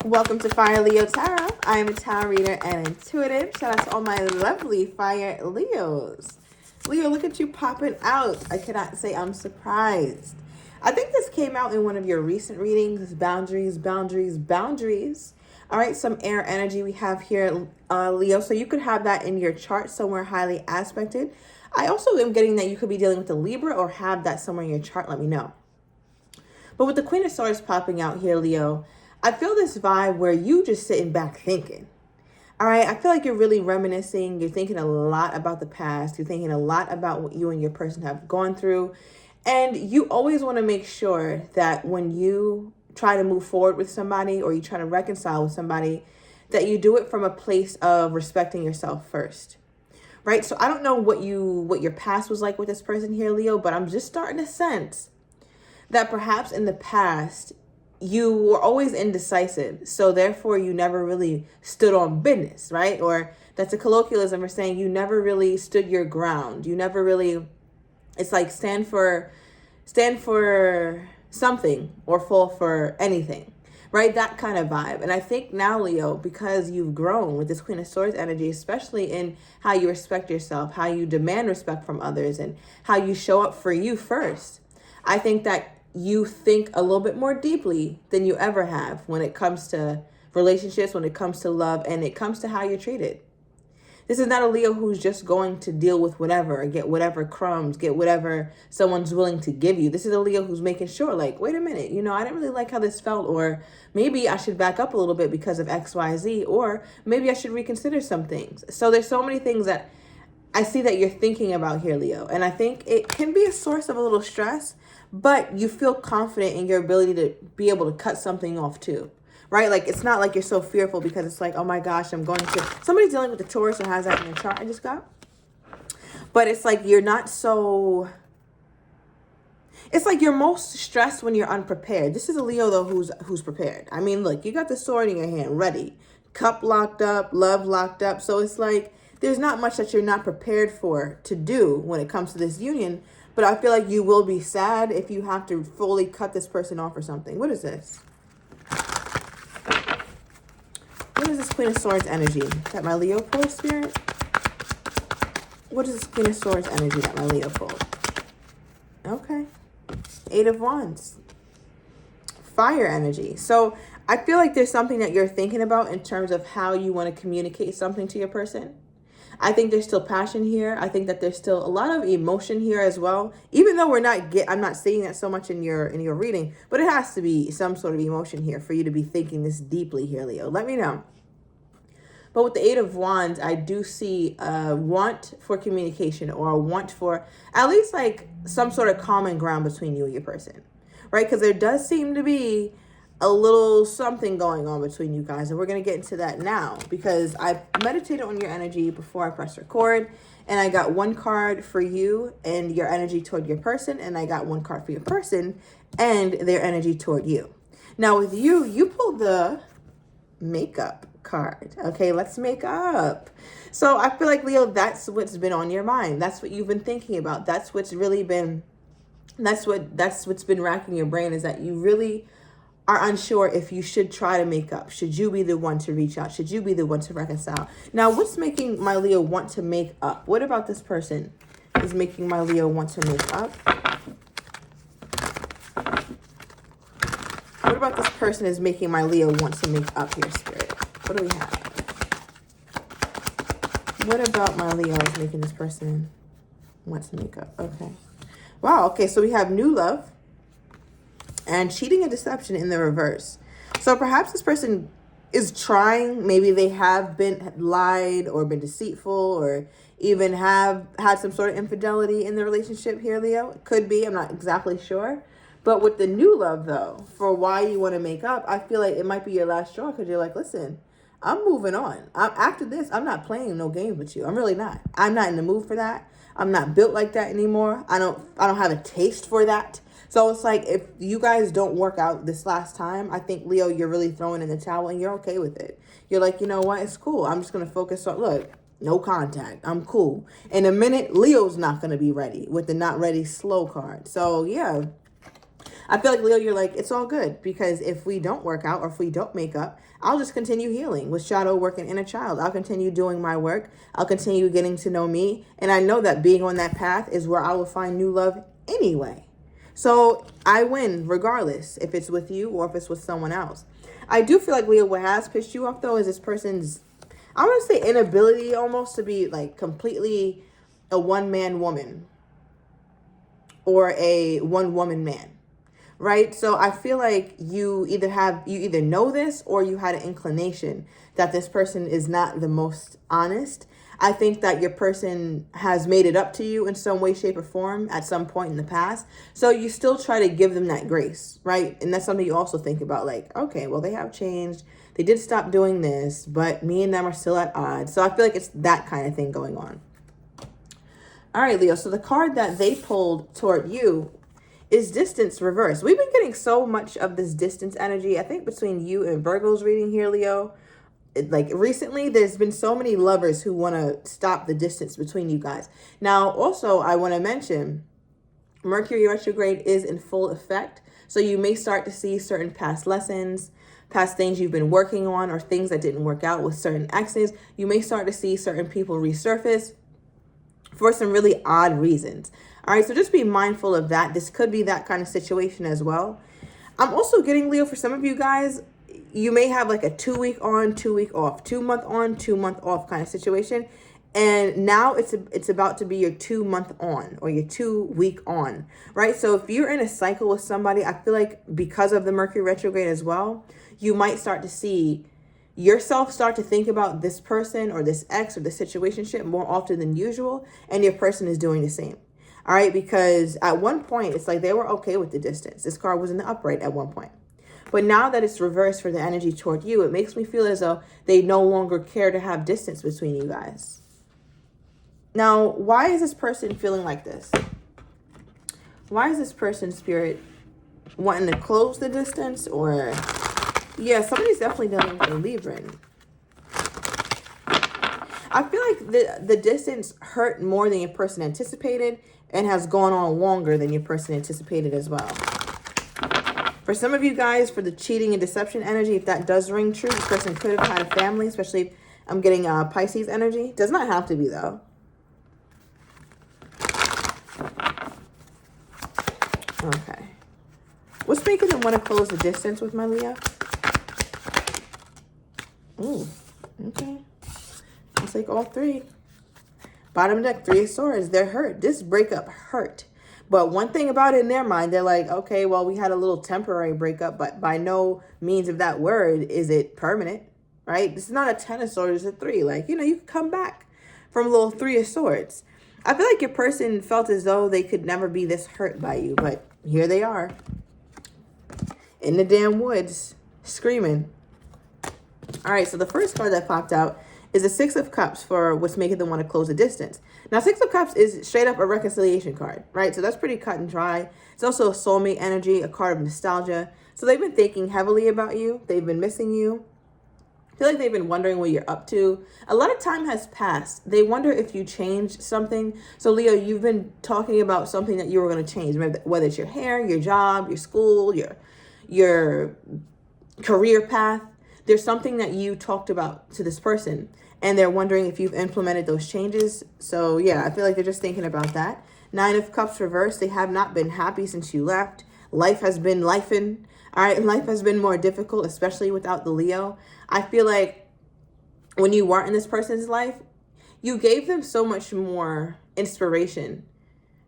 Welcome to Fire Leo Tarot. I am a tarot reader and intuitive. Shout out to all my lovely Fire Leos. Leo, look at you popping out. I cannot say I'm surprised. I think this came out in one of your recent readings. Boundaries, boundaries, boundaries. All right, some air energy we have here, Leo. So you could have that in your chart somewhere highly aspected. I also am getting that you could be dealing with a Libra or have that somewhere in your chart. Let me know. But with the Queen of Swords popping out here, Leo, I feel this vibe where you just sitting back thinking. All right, I feel like you're really reminiscing. You're thinking a lot about the past. You're thinking a lot about what you and your person have gone through. And you always want to make sure that when you try to move forward with somebody or you try to reconcile with somebody, that you do it from a place of respecting yourself first. Right? So I don't know what your past was like with this person here, Leo, but I'm just starting to sense that perhaps in the past, you were always indecisive. So therefore, you never really stood on business, right? Or that's a colloquialism for saying you never really stood your ground. You never really, it's like stand for something or fall for anything, right? That kind of vibe. And I think now, Leo, because you've grown with this Queen of Swords energy, especially in how you respect yourself, how you demand respect from others, and how you show up for you first, I think that you think a little bit more deeply than you ever have when it comes to relationships, when it comes to love, and it comes to how you're treated. This is not a Leo who's just going to deal with whatever, get whatever crumbs, get whatever someone's willing to give you. This is a Leo who's making sure, like, wait a minute, I didn't really like how this felt, or maybe I should back up a little bit because of X, Y, Z, or maybe I should reconsider some things. So there's so many things that I see that you're thinking about here, Leo. And I think it can be a source of a little stress, but you feel confident in your ability to be able to cut something off too, right? Like, it's not like you're so fearful because it's like, oh my gosh, somebody's dealing with the Taurus or has that in their chart I just got. But it's like, you're not so, it's like you're most stressed when you're unprepared. This is a Leo though, who's prepared. I mean, look, you got the sword in your hand, ready, cup locked up, love locked up. So it's like, there's not much that you're not prepared for to do when it comes to this union. But I feel like you will be sad if you have to fully cut this person off or something. What is this? What is this Queen of Swords energy? Is that my Leo pulled, Spirit? What is this Queen of Swords energy that my Leo pulled? Okay. 8 of Wands. Fire energy. So I feel like there's something that you're thinking about in terms of how you want to communicate something to your person. I think there's still passion here. I think that there's still a lot of emotion here as well. Even though I'm not seeing that so much in your reading, but it has to be some sort of emotion here for you to be thinking this deeply here, Leo. Let me know. But with the 8 of Wands, I do see a want for communication or a want for at least like some sort of common ground between you and your person, right? Because there does seem to be a little something going on between you guys, and we're going to get into that now because I meditated on your energy before I pressed record, and I got one card for you and your energy toward your person, and I got one card for your person and their energy toward you. Now with you pulled the makeup card. Okay, let's make up. So I feel like, Leo, that's what's been on your mind. That's what you've been thinking about. That's what's been racking your brain, is that you really are unsure if you should try to make up. Should you be the one to reach out? Should you be the one to reconcile? Now, what's making my Leo want to make up? What about this person is making my Leo want to make up? What about this person is making my Leo want to make up here, Spirit? What do we have? What about my Leo is making this person want to make up? Okay. Wow, okay, so we have new love and cheating and deception in the reverse. So perhaps this person is trying, maybe they have been lied or been deceitful or even have had some sort of infidelity in the relationship here, Leo. It could be, I'm not exactly sure. But with the new love, though, for why you want to make up, I feel like it might be your last straw because you're like, listen, I'm moving on. After this, I'm not playing no games with you. I'm really not. I'm not in the mood for that. I'm not built like that anymore. I don't have a taste for that. So it's like, if you guys don't work out this last time, I think, Leo, you're really throwing in the towel and you're okay with it. You're like, you know what? It's cool. I'm just going to focus on, look, no contact. I'm cool. In a minute, Leo's not going to be ready with the not ready slow card. So yeah, I feel like, Leo, you're like, it's all good, because if we don't work out or if we don't make up, I'll just continue healing with shadow work and inner child. I'll continue doing my work. I'll continue getting to know me. And I know that being on that path is where I will find new love anyway. So I win regardless if it's with you or if it's with someone else. I do feel like, Leo, what has pissed you off, though, is this person's, I want to say, inability almost to be like completely a one-man woman or a one-woman man. Right? So I feel like you either know this or you had an inclination that this person is not the most honest. I think that your person has made it up to you in some way, shape, or form at some point in the past. So you still try to give them that grace, right? And that's something you also think about, like, okay, well, they have changed. They did stop doing this, but me and them are still at odds. So I feel like it's that kind of thing going on. All right, Leo. So the card that they pulled toward you is distance reverse. We've been getting so much of this distance energy. I think between you and Virgo's reading here, Leo, like recently, there's been so many lovers who want to stop the distance between you guys. Now, also, I want to mention Mercury retrograde is in full effect. So you may start to see certain past lessons, past things you've been working on, or things that didn't work out with certain exes. You may start to see certain people resurface for some really odd reasons. All right, so just be mindful of that. This could be that kind of situation as well. I'm also getting, Leo, for some of you guys, you may have like a 2 week on, 2 week off, 2 month on, 2 month off kind of situation. And now it's about to be your 2 month on or your 2 week on, right? So if you're in a cycle with somebody, I feel like because of the Mercury retrograde as well, you might start to see yourself start to think about this person or this ex or this situationship more often than usual. And your person is doing the same. All right, because at one point, it's like they were okay with the distance. This card was in the upright at one point. But now that it's reversed for the energy toward you, it makes me feel as though they no longer care to have distance between you guys. Now, why is this person feeling like this? Why is this person, Spirit, wanting to close the distance? Or, yeah, somebody's definitely dealing with a Libran. I feel like the distance hurt more than your person anticipated and has gone on longer than your person anticipated as well. For some of you guys, for the cheating and deception energy, if that does ring true, this person could have had a family, especially if I'm getting Pisces energy. Does not have to be, though. Okay. What's making them want to close the distance with my Leo? Ooh, okay. It's like all three. Bottom deck, 3 of Swords. They're hurt. This breakup hurt. But one thing about it in their mind, they're like, okay, well, we had a little temporary breakup, but by no means of that word is it permanent, right? This is not a 10 of Swords, it's a 3. Like, you know, you can come back from a little 3 of Swords. I feel like your person felt as though they could never be this hurt by you, but here they are in the damn woods screaming. All right, so the first card that popped out is the 6 of Cups for what's making them want to close the distance. Now, 6 of Cups is straight up a reconciliation card, right? So that's pretty cut and dry. It's also a soulmate energy, a card of nostalgia. So they've been thinking heavily about you. They've been missing you. I feel like they've been wondering what you're up to. A lot of time has passed. They wonder if you changed something. So, Leo, you've been talking about something that you were going to change, whether it's your hair, your job, your school, your career path. There's something that you talked about to this person, and they're wondering if you've implemented those changes. So, yeah, I feel like they're just thinking about that. 9 of Cups reversed. They have not been happy since you left. Life has been lifing. All right, life has been more difficult, especially without the Leo. I feel like when you weren't in this person's life, you gave them so much more inspiration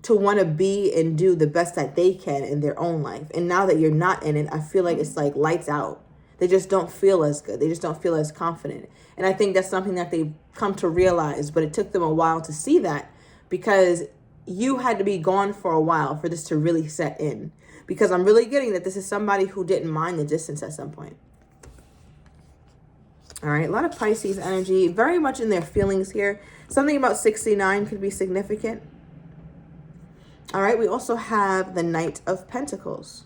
to want to be and do the best that they can in their own life. And now that you're not in it, I feel like it's like lights out. They just don't feel as good. They just don't feel as confident. And I think that's something that they've come to realize, but it took them a while to see that because you had to be gone for a while for this to really set in. Because I'm really getting that this is somebody who didn't mind the distance at some point. All right, a lot of Pisces energy, very much in their feelings here. Something about 69 could be significant. All right, we also have the Knight of Pentacles,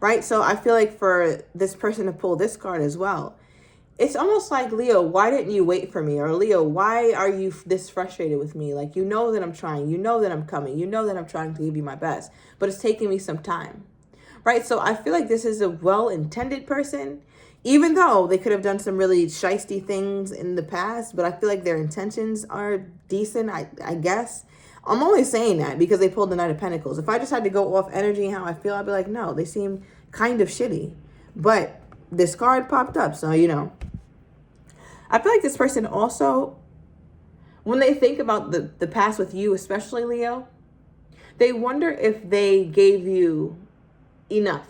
right? So I feel like for this person to pull this card as well, it's almost like, Leo, why didn't you wait for me? Or Leo, why are you this frustrated with me? Like, you know that I'm trying. You know that I'm coming. You know that I'm trying to give you my best. But it's taking me some time. right? So I feel like this is a well-intended person, even though they could have done some really shisty things in the past, but I feel like their intentions are decent, I guess. I'm only saying that because they pulled the Knight of Pentacles. If I just had to go off energy and how I feel, I'd be like, no, they seem kind of shitty. But this card popped up, so, you know. I feel like this person also, when they think about the past with you, especially Leo, they wonder if they gave you enough.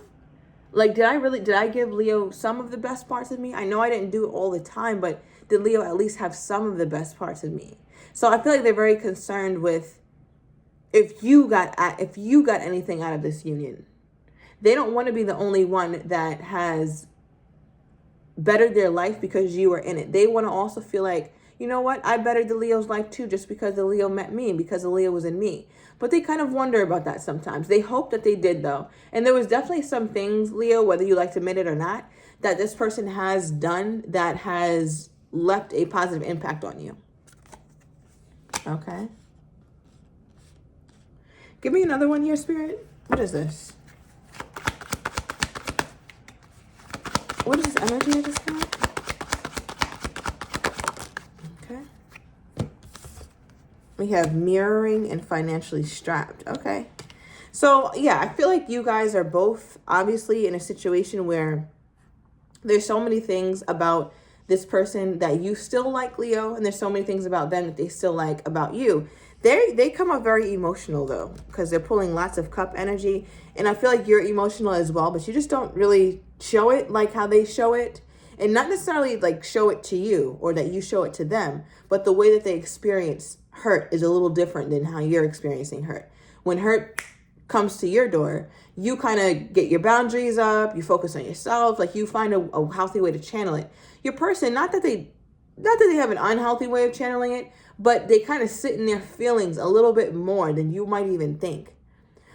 Like, did I give Leo some of the best parts of me? I know I didn't do it all the time, but did Leo at least have some of the best parts of me? So I feel like they're very concerned with if you got anything out of this union. They don't want to be the only one that has bettered their life because you were in it. They want to also feel like, you know what, I bettered the Leo's life too, just because the Leo met me and because the Leo was in me. But they kind of wonder about that sometimes. They hope that they did, though. And there was definitely some things, Leo, whether you like to admit it or not, that this person has done that has left a positive impact on you. Okay. Give me another one here, Spirit. What is this? What is this energy I just got? Okay. We have mirroring and financially strapped. Okay. So, yeah, I feel like you guys are both obviously in a situation where there's so many things about this person that you still like, Leo, and there's so many things about them that they still like about you. They come up very emotional, though, because they're pulling lots of cup energy, and I feel like you're emotional as well, but you just don't really show it like how they show it, and not necessarily like show it to you or that you show it to them, but the way that they experience hurt is a little different than how you're experiencing hurt. When hurt comes to your door, you kind of get your boundaries up, you focus on yourself, like you find a healthy way to channel it. Your person, not that they have an unhealthy way of channeling it, but they kind of sit in their feelings a little bit more than you might even think.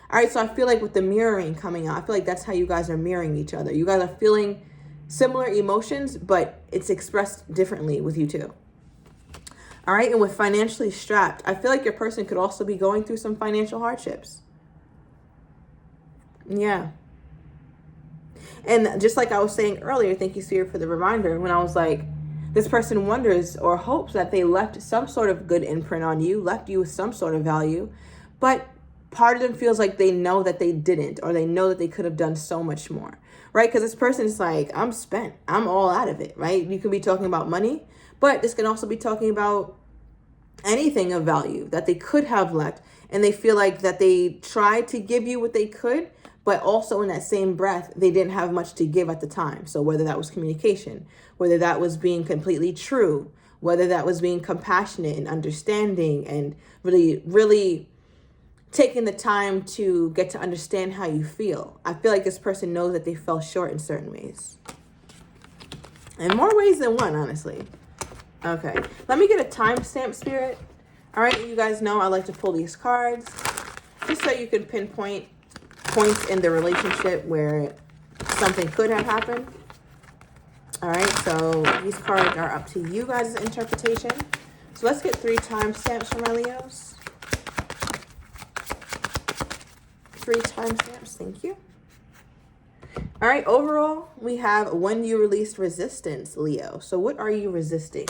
All right, so I feel like with the mirroring coming out, I feel like that's how you guys are mirroring each other. You guys are feeling similar emotions, but it's expressed differently with you two. All right, and with financially strapped, I feel like your person could also be going through some financial hardships. Yeah. And just like I was saying earlier, thank you, Spirit, for the reminder, when I was like, this person wonders or hopes that they left some sort of good imprint on you, left you with some sort of value, but part of them feels like they know that they didn't, or they know that they could have done so much more, right? Because this person is like, I'm spent. I'm all out of it, right? You can be talking about money, but this can also be talking about anything of value that they could have left. And they feel like that they tried to give you what they could, but also in that same breath, they didn't have much to give at the time. So whether that was communication, whether that was being completely true, whether that was being compassionate and understanding and really, really taking the time to get to understand how you feel. I feel like this person knows that they fell short in certain ways. In more ways than one, honestly. Okay, let me get a timestamp, Spirit. All right, you guys know I like to pull these cards just so you can pinpoint points in the relationship where something could have happened. All right, so these cards are up to you guys' interpretation. So let's get 3 timestamps for my Leos. 3 timestamps, thank you. All right, overall, we have when you released resistance, Leo. So what are you resisting?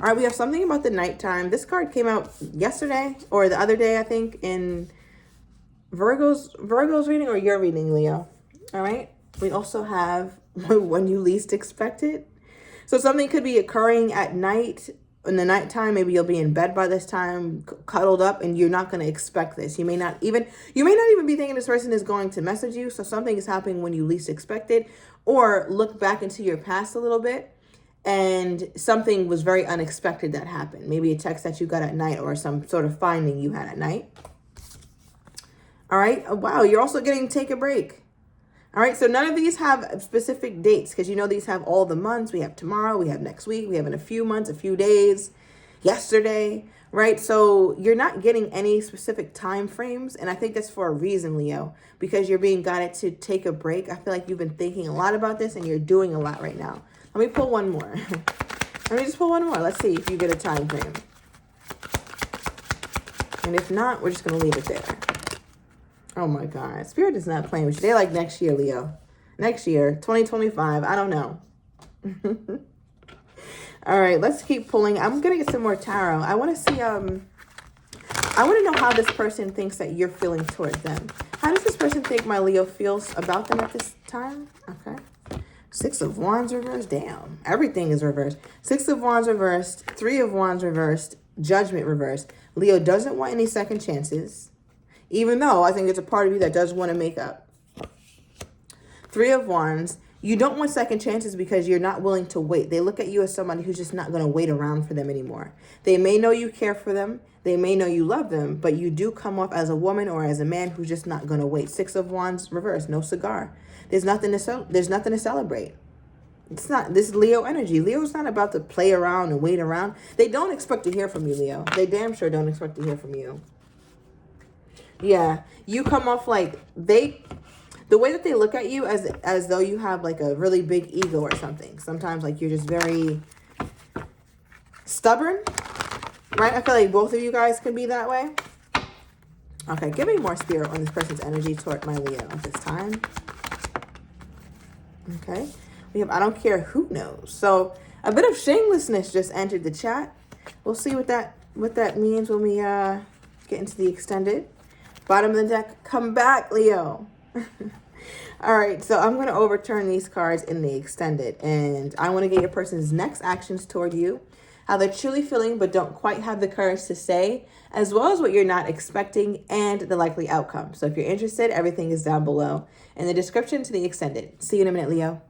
All right, we have something about the nighttime. This card came out yesterday or the other day, I think, in Virgo's reading or your reading, Leo. All right. We also have when you least expect it. So something could be occurring at night, in the nighttime. Maybe you'll be in bed by this time, cuddled up, and you're not going to expect this. You may not even be thinking this person is going to message you. So something is happening when you least expect it, or look back into your past a little bit and something was very unexpected that happened. Maybe a text that you got at night or some sort of finding you had at night. All right. Wow. You're also getting take a break. All right. So none of these have specific dates because you know these have all the months. We have tomorrow. We have next week. We have in a few months, a few days, yesterday. Right. So you're not getting any specific time frames. And I think that's for a reason, Leo, because you're being guided to take a break. I feel like you've been thinking a lot about this and you're doing a lot right now. Let me pull one more. Let me just pull one more. Let's see if you get a time frame. And if not, we're just going to leave it there. Oh my God. Spirit is not playing with you. They're like next year, Leo. Next year, 2025. I don't know. All right, let's keep pulling. I'm going to get some more tarot. I want to see, I want to know how this person thinks that you're feeling towards them. How does this person think my Leo feels about them at this time? Okay. 6 of Wands reversed. Damn. Everything is reversed. 6 of Wands reversed. 3 of Wands reversed. Judgment reversed. Leo doesn't want any second chances. Even though I think it's a part of you that does want to make up. 3 of Wands. You don't want second chances because you're not willing to wait. They look at you as somebody who's just not going to wait around for them anymore. They may know you care for them. They may know you love them. But you do come off as a woman or as a man who's just not going to wait. 6 of Wands reversed. No cigar. There's nothing to celebrate. It's not this Leo energy. Leo's not about to play around and wait around. They don't expect to hear from you, Leo. They damn sure don't expect to hear from you. Yeah, you come off like the way that they look at you as though you have like a really big ego or something. Sometimes like you're just very stubborn, right? I feel like both of you guys can be that way. Okay, give me more spirit on this person's energy toward my Leo at this time. Okay, we have I don't care who knows. So a bit of shamelessness just entered the chat. We'll see what that means when we get into the extended. Bottom of the deck, come back, Leo. All right, so I'm going to overturn these cards in the extended, and I want to get your person's next actions toward you, how they're truly feeling but don't quite have the courage to say, as well as what you're not expecting and the likely outcome. So if you're interested, everything is down below in the description to the extended. See you in a minute, Leo.